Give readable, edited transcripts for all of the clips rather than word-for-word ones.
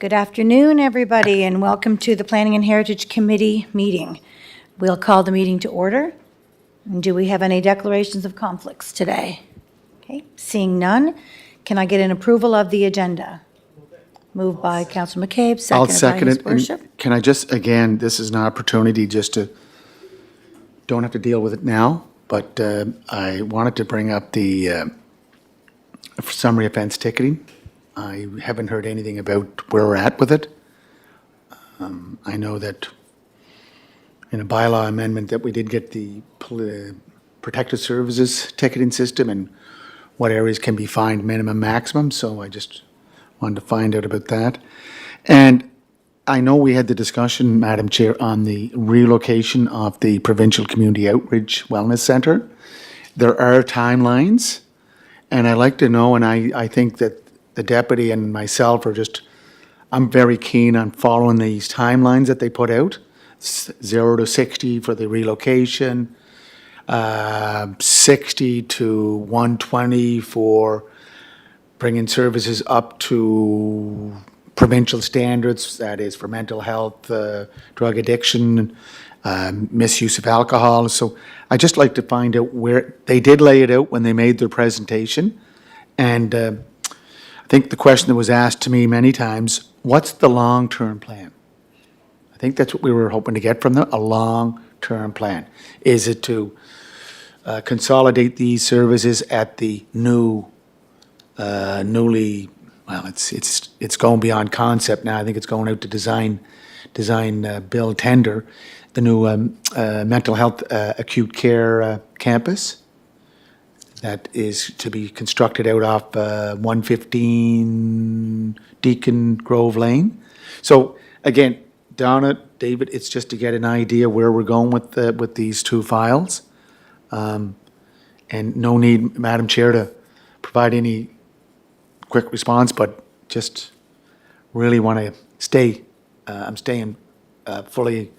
Good afternoon, everybody, and welcome to the Planning and Heritage Committee meeting. We'll call the meeting to order. And do we have any declarations of conflicts today? Okay, seeing none, can I get an approval of the agenda? Moved by Councillor McCabe, I'll seconded by second His it. Worship. And can I just, again, this is an opportunity just to, don't have to deal with it now, but I wanted to bring up the summary offense ticketing. I haven't heard anything about where we're at with it. I know that in a bylaw amendment that we did get the protective services ticketing system and what areas can be fined minimum, maximum, so I just wanted to find out about that. And I know we had the discussion, Madam Chair, on the relocation of the Provincial Community Outreach Wellness Centre. There are timelines, and I'd like to know, and I think that the deputy and myself are just, I'm very keen on following these timelines that they put out. 0 to 60 for the relocation, 60 to 120 for bringing services up to provincial standards, that is for mental health, drug addiction, misuse of alcohol. So I'd just like to find out where, they did lay it out when they made their presentation. And I think the question that was asked to me many times, what's the long-term plan? I think that's what we were hoping to get from them, a long-term plan. Is it to consolidate these services at the newly, well, it's going beyond concept now. I think it's going out to design, build, tender, the new mental health acute care campus that is to be constructed out off 115 Deacon Grove Lane. So again, Donna, David, it's just to get an idea where we're going with these two files. And no need, Madam Chair, to provide any quick response, but just really want to stay, I'm staying fully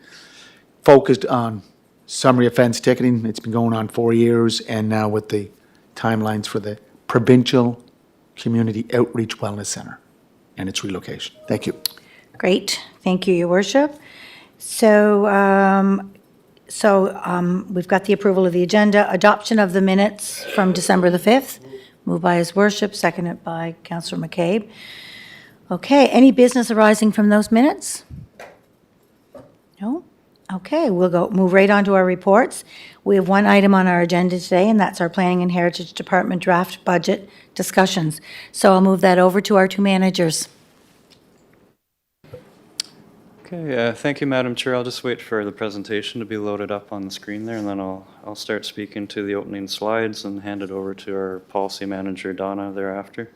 focused on summary offense ticketing. It's been going on 4 years, and now with the timelines for the Provincial Community Outreach Wellness Centre and its relocation. Thank you. Great, thank you, Your Worship. So, we've got the approval of the agenda, adoption of the minutes from December the 5th, moved by His Worship, seconded by Councillor McCabe. Okay, any business arising from those minutes? No? Okay, we'll move right on to our reports. We have one item on our agenda today, and that's our Planning and Heritage Department draft budget discussions. So I'll move that over to our two managers. Okay, thank you, Madam Chair. I'll just wait for the presentation to be loaded up on the screen there, and then I'll start speaking to the opening slides and hand it over to our policy manager, Donna, thereafter.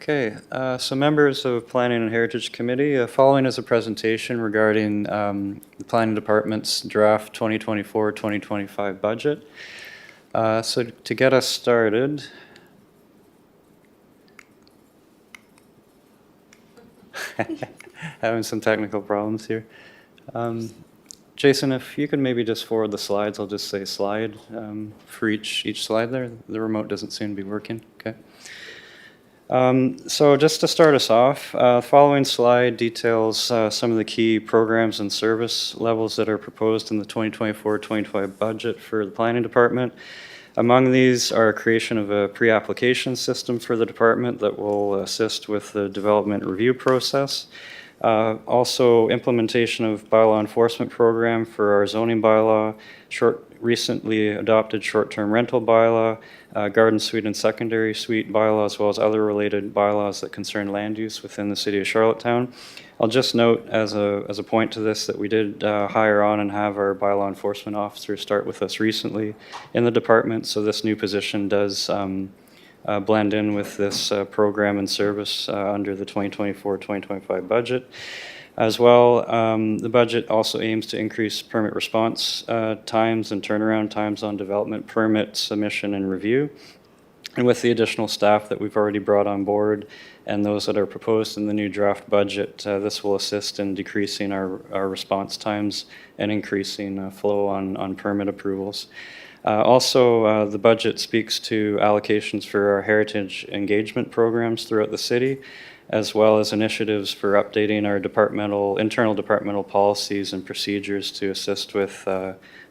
Okay, so members of Planning and Heritage Committee, following is a presentation regarding the Planning Department's draft 2024-2025 budget. So to get us started, having some technical problems here. Jason, if you could maybe just forward the slides, I'll just say slide for each slide there. The remote doesn't seem to be working. Okay. So just to start us off, the following slide details some of the key programs and service levels that are proposed in the 2024-2025 budget for the Planning Department. Among these are creation of a pre-application system for the department that will assist with the development review process. Also implementation of bylaw enforcement program for our zoning bylaw, recently adopted short-term rental bylaw, garden suite and secondary suite bylaw, as well as other related bylaws that concern land use within the city of Charlottetown. I'll just note as a point to this that we did hire on and have our bylaw enforcement officer start with us recently in the department, so this new position does blend in with this program and service under the 2024-2025 budget. As well, the budget also aims to increase permit response times and turnaround times on development permit submission and review. And with the additional staff that we've already brought on board and those that are proposed in the new draft budget, this will assist in decreasing our response times and increasing flow on permit approvals. Also, the budget speaks to allocations for our heritage engagement programs throughout the city, as well as initiatives for updating our internal departmental policies and procedures to assist with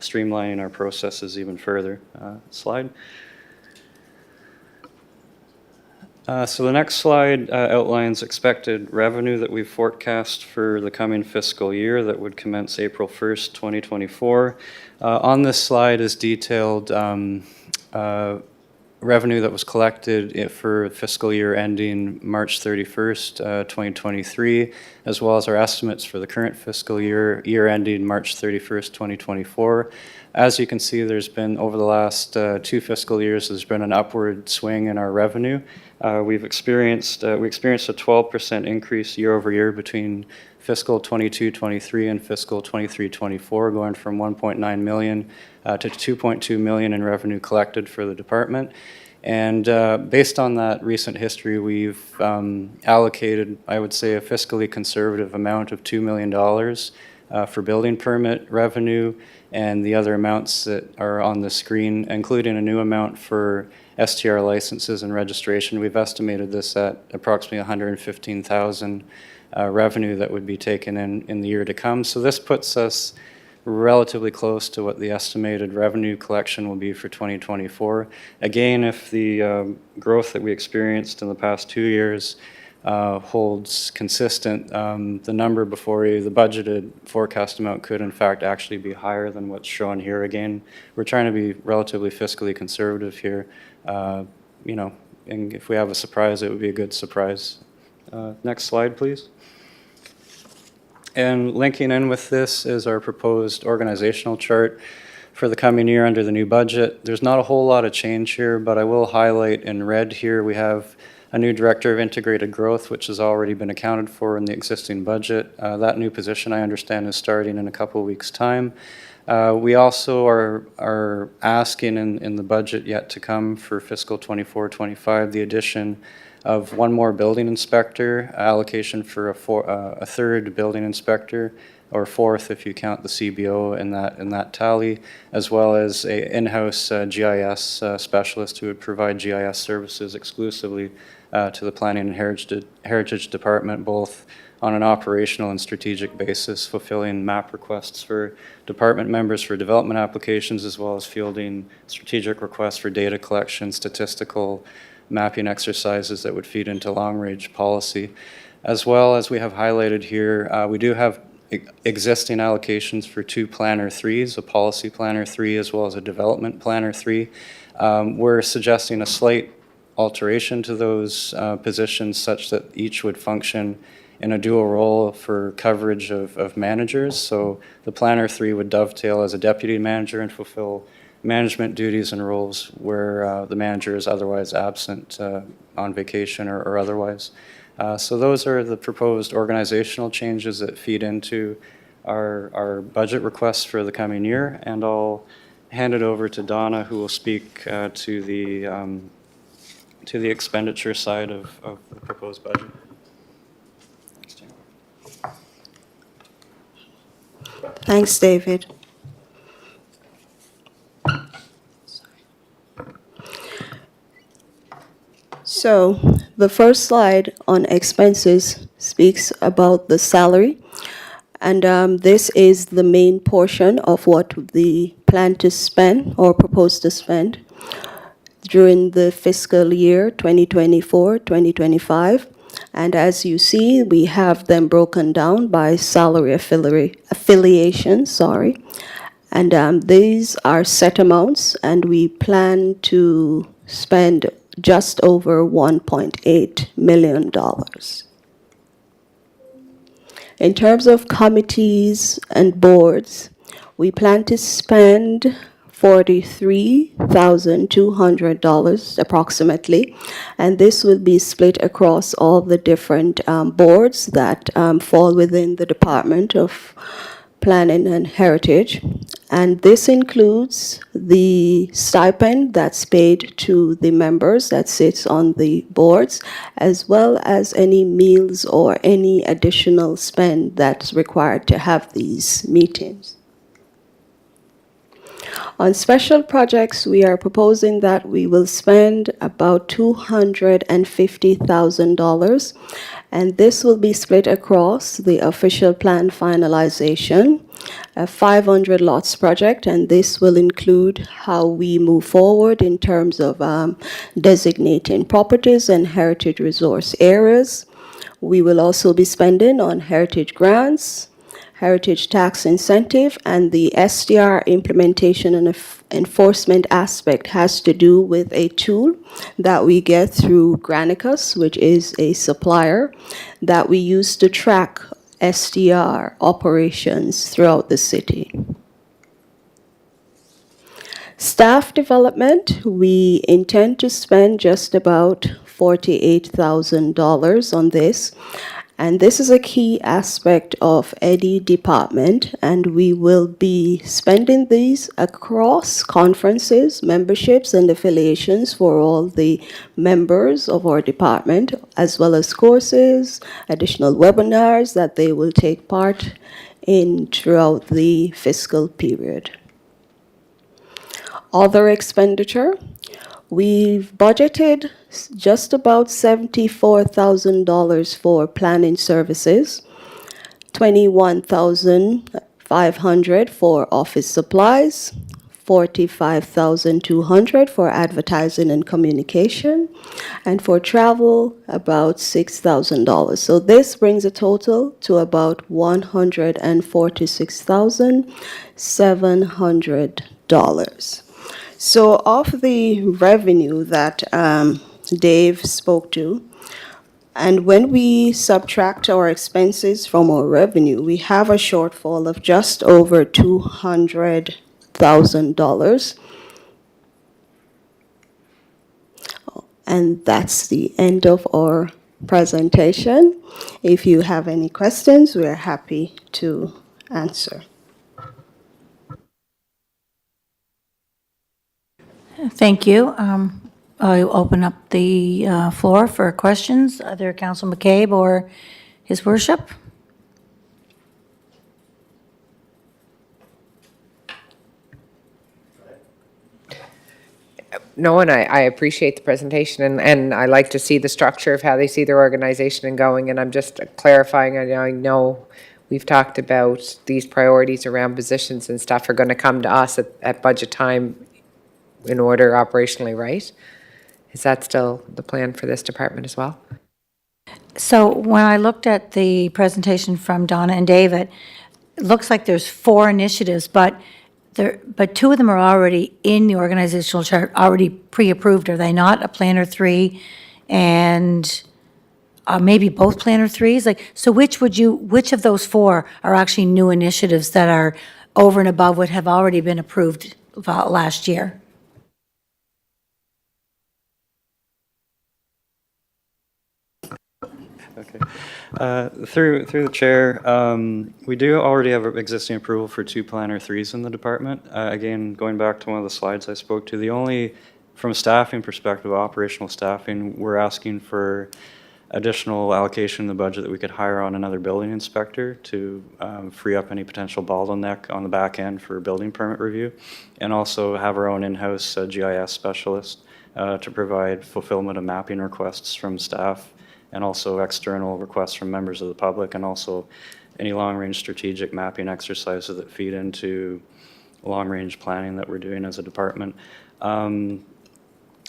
streamlining our processes even further. Slide. So the next slide outlines expected revenue that we've forecast for the coming fiscal year that would commence April 1st, 2024. On this slide is detailed revenue that was collected for fiscal year ending March 31st, 2023, as well as our estimates for the current fiscal year ending March 31st, 2024. As you can see, there's been, over the last 2 fiscal years, there's been an upward swing in our revenue. We experienced a 12% increase year over year between fiscal 22-23 and fiscal 23-24, going from 1.9 million to 2.2 million in revenue collected for the department. And based on that recent history, we've allocated, I would say, a fiscally conservative amount of $2 million for building permit revenue, and the other amounts that are on the screen, including a new amount for STR licenses and registration. We've estimated this at approximately 115,000 revenue that would be taken in the year to come. So this puts us relatively close to what the estimated revenue collection will be for 2024. Again, if the growth that we experienced in the past 2 years holds consistent, the number before you, the budgeted forecast amount, could in fact actually be higher than what's shown here. Again, we're trying to be relatively fiscally conservative here. You know, and if we have a surprise, it would be a good surprise. Next slide, please. And linking in with this is our proposed organizational chart for the coming year under the new budget. There's not a whole lot of change here, but I will highlight in red here we have a new Director of Integrated Growth, which has already been accounted for in the existing budget. That new position, I understand, is starting in a couple of weeks' time. We also are asking in the budget yet to come for fiscal 24-25 the addition of one more building inspector, allocation for a third building inspector, or fourth if you count the CBO in that tally, as well as a in-house GIS specialist who would provide GIS services exclusively to the Planning and Heritage Department, both on an operational and strategic basis, fulfilling map requests for department members for development applications, as well as fielding strategic requests for data collection, statistical mapping exercises that would feed into long-range policy. As well as we have highlighted here, we do have existing allocations for 2 Planner 3s, a Policy Planner 3 as well as a Development Planner 3. We're suggesting a slight alteration to those positions such that each would function in a dual role for coverage of managers. So the Planner 3 would dovetail as a deputy manager and fulfill management duties and roles where the manager is otherwise absent on vacation or otherwise. So those are the proposed organizational changes that feed into our budget requests for the coming year, and I'll hand it over to Donna, who will speak to the expenditure side of the proposed budget. Thanks, David. So the first slide on expenses speaks about the salary, and this is the main portion of what we plan to spend or propose to spend during the fiscal year 2024-2025. And as you see, we have them broken down by salary affiliation, and these are set amounts, and we plan to spend just over $1.8 million. In terms of committees and boards, we plan to spend $43,200 approximately, and this will be split across all the different boards that fall within the Department of Planning and Heritage. And this includes the stipend that's paid to the members that sits on the boards, as well as any meals or any additional spend that's required to have these meetings. On special projects, we are proposing that we will spend about $250,000, and this will be split across the official plan finalization, a 500 lots project, and this will include how we move forward in terms of designating properties and heritage resource areas. We will also be spending on heritage grants, heritage tax incentive, and the SDR implementation and enforcement aspect has to do with a tool that we get through Granicus, which is a supplier that we use to track SDR operations throughout the city. Staff development, we intend to spend just about $48,000 on this. And this is a key aspect of any department, and we will be spending these across conferences, memberships, and affiliations for all the members of our department, as well as courses, additional webinars that they will take part in throughout the fiscal period. Other expenditure, we've budgeted just about $74,000 for planning services, $21,500 for office supplies, $45,200 for advertising and communication, and for travel, about $6,000. So this brings a total to about $146,700. So of the revenue that Dave spoke to, and when we subtract our expenses from our revenue, we have a shortfall of just over $200,000. And that's the end of our presentation. If you have any questions, we're happy to answer. Thank you. I'll open up the floor for questions, either Council McCabe or His Worship. No, and I appreciate the presentation, and I like to see the structure of how they see their organization and going, and I'm just clarifying, I know we've talked about these priorities around positions and stuff are going to come to us at budget time in order operationally, right? Is that still the plan for this department as well? So when I looked at the presentation from Donna and David, it looks like there's 4 initiatives, but 2 of them are already in the organizational chart, already pre-approved, are they not? A Planner 3 and maybe both Planner 3s? Like, so which of those 4 are actually new initiatives that are over and above what have already been approved last year? Okay. Through the chair, we do already have existing approval for 2 Planner 3s in the department. Again, going back to one of the slides I spoke to, from a staffing perspective, operational staffing, we're asking for additional allocation in the budget that we could hire on another building inspector to free up any potential bottleneck on the back end for building permit review, and also have our own in-house GIS specialist to provide fulfillment of mapping requests from staff, and also external requests from members of the public, and also any long-range strategic mapping exercises that feed into long-range planning that we're doing as a department. I'll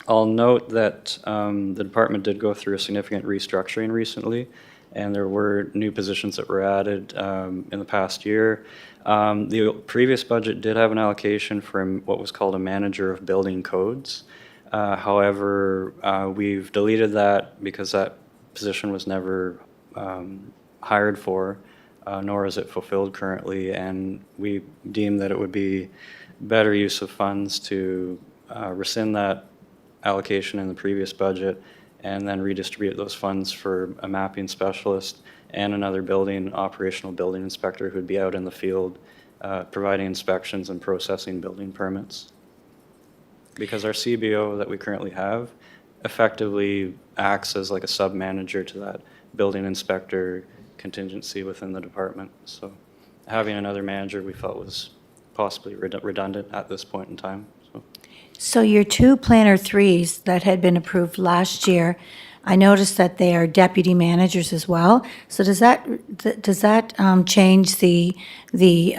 note that the department did go through a significant restructuring recently, and there were new positions that were added in the past year. The previous budget did have an allocation for what was called a manager of building codes. However, we've deleted that because that position was never hired for, nor is it fulfilled currently, and we deem that it would be better use of funds to rescind that allocation in the previous budget and then redistribute those funds for a mapping specialist and another operational building inspector who'd be out in the field providing inspections and processing building permits. Because our CBO that we currently have effectively acts as like a sub-manager to that building inspector contingency within the department. So having another manager we felt was possibly redundant at this point in time, so. So your two Planner 3s that had been approved last year, I noticed that they are deputy managers as well. So does that change the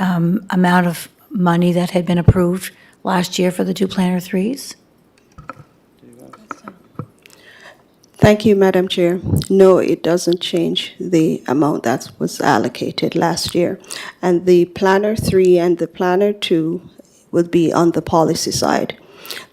amount of money that had been approved last year for the two Planner 3s? Thank you, Madam Chair. No, it doesn't change the amount that was allocated last year. And the Planner 3 and the Planner 2 will be on the policy side.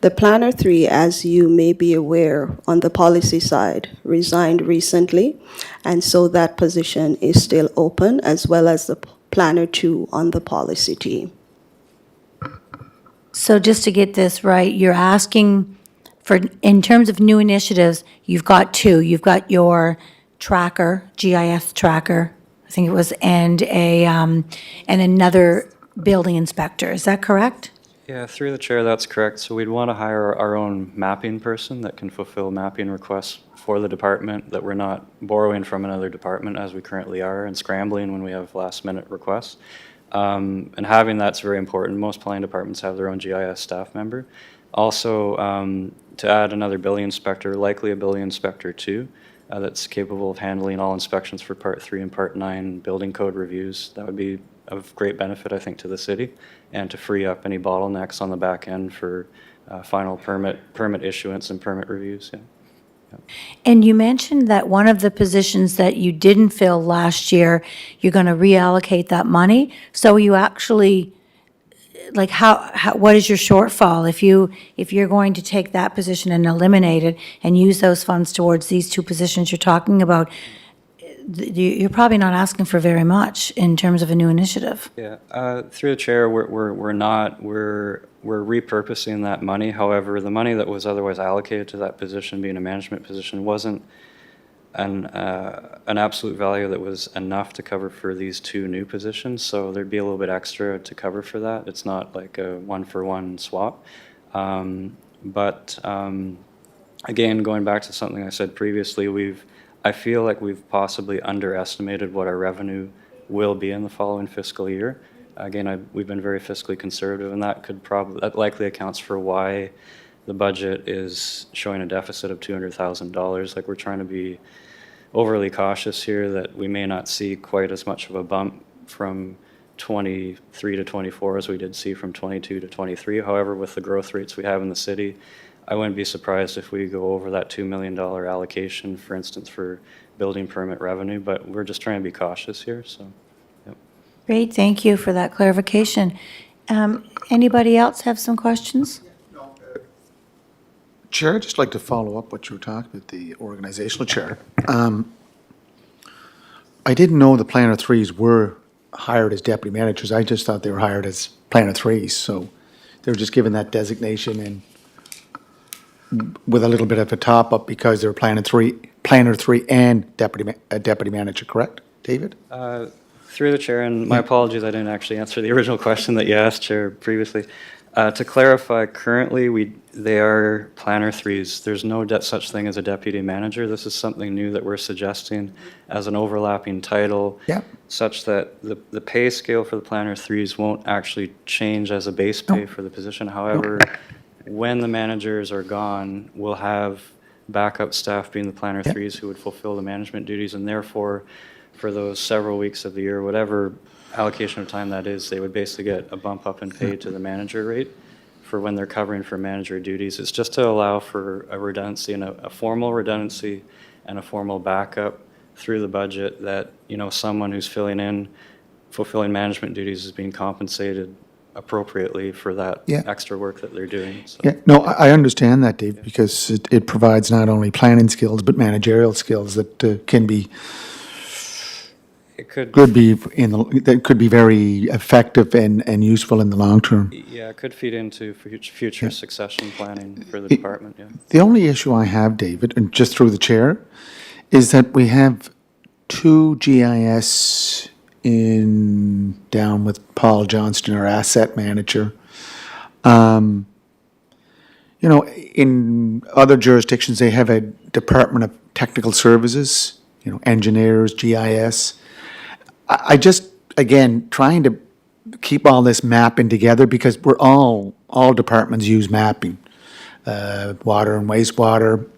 The Planner 3, as you may be aware, on the policy side, resigned recently, and so that position is still open, as well as the Planner 2 on the policy team. So just to get this right, you're asking for, in terms of new initiatives, you've got two. You've got your tracker, GIS tracker, I think it was, and another building inspector. Is that correct? Yeah, through the chair, that's correct. So we'd want to hire our own mapping person that can fulfill mapping requests for the department, that we're not borrowing from another department as we currently are and scrambling when we have last-minute requests. And having that's very important. Most planning departments have their own GIS staff member. Also, to add another building inspector, likely a building inspector too, that's capable of handling all inspections for Part 3 and Part 9 building code reviews. That would be of great benefit, I think, to the city, and to free up any bottlenecks on the back end for final permit issuance and permit reviews. Yeah. And you mentioned that one of the positions that you didn't fill last year, you're going to reallocate that money. So you actually, like, what is your shortfall? If you're going to take that position and eliminate it and use those funds towards these two positions you're talking about, you're probably not asking for very much in terms of a new initiative. Yeah, through the chair, we're repurposing that money. However, the money that was otherwise allocated to that position, being a management position, wasn't an absolute value that was enough to cover for these two new positions. So there'd be a little bit extra to cover for that. It's not like a one-for-one swap. But again, going back to something I said previously, I feel like we've possibly underestimated what our revenue will be in the following fiscal year. Again, we've been very fiscally conservative, and that likely accounts for why the budget is showing a deficit of $200,000. Like, we're trying to be overly cautious here that we may not see quite as much of a bump from 23 to 24 as we did see from 22 to 23. However, with the growth rates we have in the city, I wouldn't be surprised if we go over that $2 million allocation, for instance, for building permit revenue, but we're just trying to be cautious here, so. Yep. Great, thank you for that clarification. Anybody else have some questions? Chair, I'd just like to follow up what you were talking about, the organizational chair. I didn't know the Planner 3s were hired as deputy managers. I just thought they were hired as Planner 3s, so they were just given that designation and with a little bit of a top-up because they're Planner 3 and deputy manager, correct, David? Through the chair, and my apologies, I didn't actually answer the original question that you asked, Chair, previously. To clarify, currently, they are Planner 3s. There's no such thing as a deputy manager. This is something new that we're suggesting as an overlapping title, such that the pay scale for the Planner 3s won't actually change as a base pay for the position. However, when the managers are gone, we'll have backup staff being the Planner 3s who would fulfill the management duties, and therefore, for those several weeks of the year, whatever allocation of time that is, they would basically get a bump up in pay to the manager rate for when they're covering for manager duties. It's just to allow for a redundancy and a formal redundancy and a formal backup through the budget that, someone who's fulfilling management duties is being compensated appropriately for that extra work that they're doing. So. Yeah, no, I understand that, Dave, because it provides not only planning skills, but managerial skills that can be that could be very effective and useful in the long term. Yeah, it could feed into future succession planning for the department, yeah. The only issue I have, David, and just through the chair, is that we have two GIS down with Paul Johnston, our asset manager. In other jurisdictions, they have a Department of Technical Services, engineers, GIS. I just, again, trying to keep all this mapping together, because we're all departments use mapping. Water and wastewater,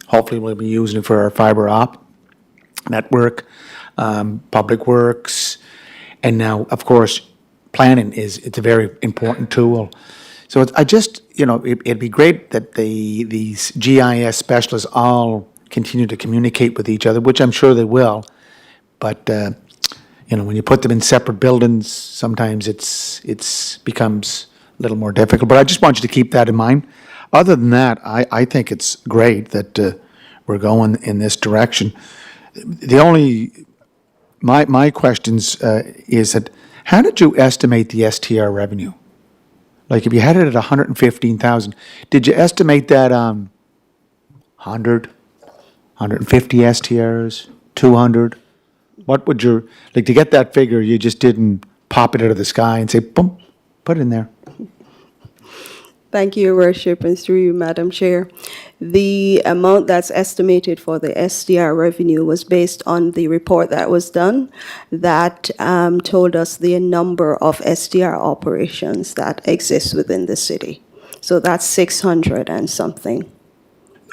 hopefully we'll be using it for our fiber op network, public works, and now, of course, planning it's a very important tool. So I just, it'd be great that these GIS specialists all continue to communicate with each other, which I'm sure they will. But, when you put them in separate buildings, sometimes it's becomes a little more difficult. But I just want you to keep that in mind. Other than that, I think it's great that we're going in this direction. The only, my questions is that, how did you estimate the STR revenue? Like, if you had it at 115,000, did you estimate that on 100, 150 STRs, 200? What would your, like, to get that figure, you just didn't pop it out of the sky and say, boom, put it in there? Thank you, Your Worship, and through you, Madam Chair. The amount that's estimated for the SDR revenue was based on the report that was done that told us the number of SDR operations that exist within the city. So that's 600 and something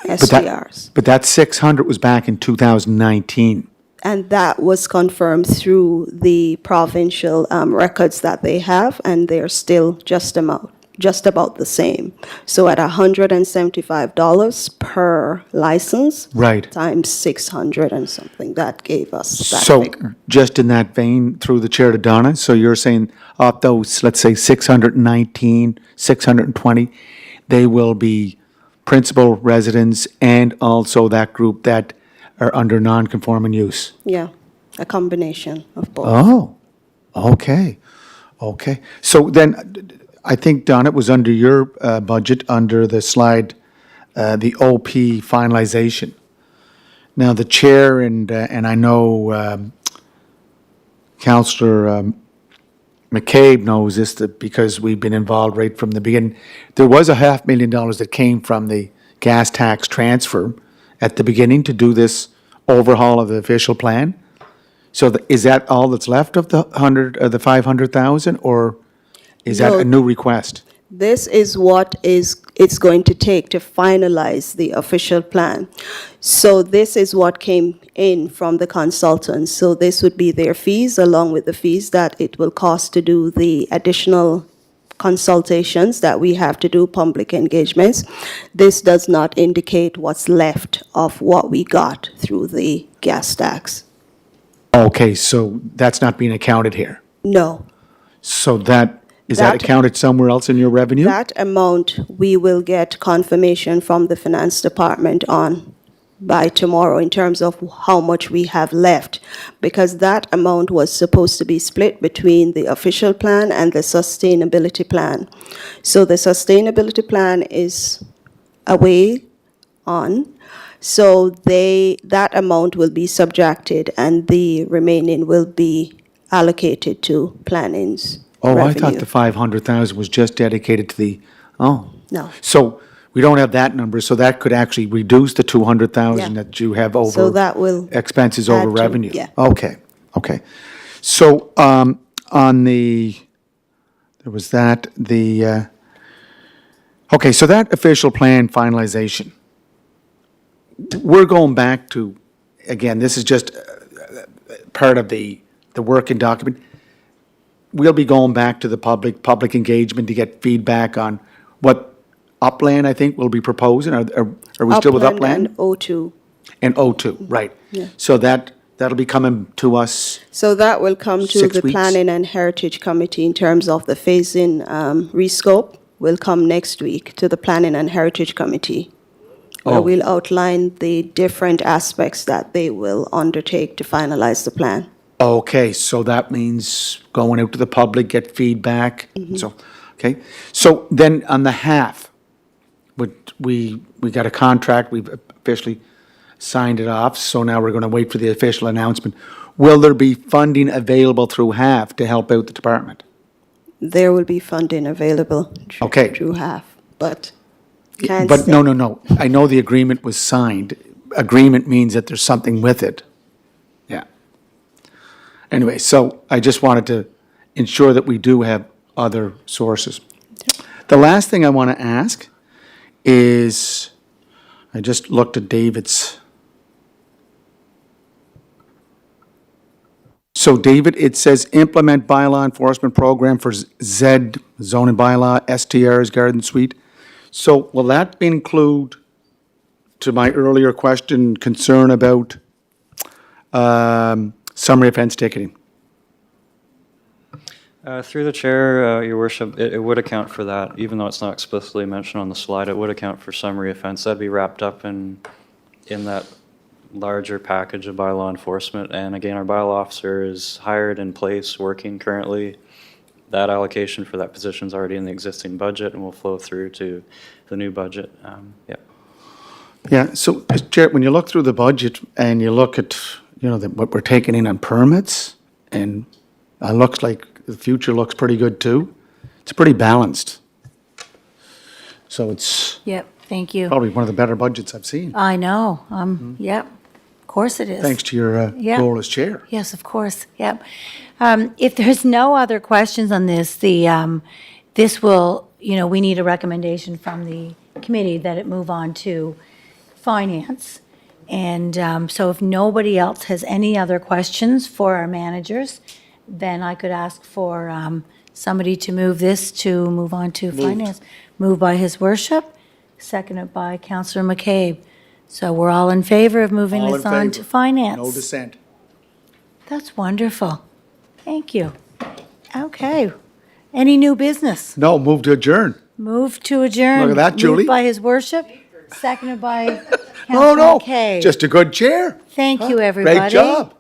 SDRs. But that 600 was back in 2019. And that was confirmed through the provincial records that they have, and they're still just about the same. So at $175 per license. Right. Times 600 and something, that gave us that So, figure. just in that vein, through the chair to Donna, so you're saying of those, let's say 619, 620, they will be principal residents and also that group that are under non-conforming use? Yeah, a combination of both. Oh, okay, okay. So then, I think, Don, it was under your budget, under the slide, the OP finalization. Now, the chair and I know Councillor McCabe knows this, that because we've been involved right from the beginning. There was $500,000 that came from the gas tax transfer at the beginning to do this overhaul of the official plan. So is that all that's left of the 500,000, or is that No. a new request? This is what it's going to take to finalize the official plan. So this is what came in from the consultants. So this would be their fees, along with the fees that it will cost to do the additional consultations that we have to do, public engagements. This does not indicate what's left of what we got through the gas tax. Okay, so that's not being accounted here. No. So is that That- accounted somewhere else in your revenue? That amount, we will get confirmation from the finance department on by tomorrow in terms of how much we have left, because that amount was supposed to be split between the official plan and the sustainability plan. So the sustainability plan is away on, so that amount will be subtracted and the remaining will be allocated to planning's Oh, I thought revenue. the 500,000 was just dedicated to the, No. So we don't have that number, so that could actually reduce the 200,000 Yeah. that you have over. So that will Expenses add over to- revenue. yeah. Okay, okay. So, on there was that, okay, so that official plan finalization, we're going back to, again, this is just part of the working document. We'll be going back to the public engagement to get feedback on what Upland, I think, will be proposing. Are we still with Upland? and O2. And O2, right. Yeah. So that'll be coming to us, So that will come to 6 the weeks. Planning and Heritage Committee in terms of the phase-in rescope will come next week to the Planning and Heritage Committee, where Oh. we'll outline the different aspects that they will undertake to finalize the plan. okay, so that means going out to the public, get feedback, Mm-hmm. so, okay. So then on the half, we got a contract, we've officially signed it off, so now we're gonna wait for the official announcement. Will there be funding available through half to help out the department? There will be funding available Okay. through half, but can't But say. no. I know the agreement was signed. Agreement means that there's something with it. Yeah. Anyway, so I just wanted to ensure that we do have other sources. The last thing I want to ask is, I just looked at David's. So David, it says implement bylaw enforcement program for Z zoning bylaw, STR's garden suite. So will that include, to my earlier question, concern about summary offense ticketing? Through the chair, Your Worship, it would account for that, even though it's not explicitly mentioned on the slide. It would account for summary offense. That'd be wrapped up in that larger package of bylaw enforcement. And again, our bylaw officer is hired in place, working currently. That allocation for that position is already in the existing budget and will flow through to the new budget. Yep. Yeah, so, Chair, when you look through the budget and you look at, what we're taking in on permits, and it looks like the future looks pretty good too. It's pretty balanced. So it's Yep, thank you. probably one of the better budgets I've seen, I know, yep, of course it is. thanks to your Yeah. role as chair. Yes, of course, yep. If there's no other questions on this, this will, we need a recommendation from the committee that it move on to finance. And so if nobody else has any other questions for our managers, then I could ask for somebody to move this to move on to finance. Moved by His Worship, seconded by Councillor McCabe. So we're all in favor of moving All in this on to favor. finance. No dissent. That's wonderful. Thank you. Okay. Any new business? No, move to adjourn. Move to adjourn. Look at that, Julie. Moved by His Worship, seconded by No, Councillor no, McCabe. just a good chair. Thank you, everybody. Great job.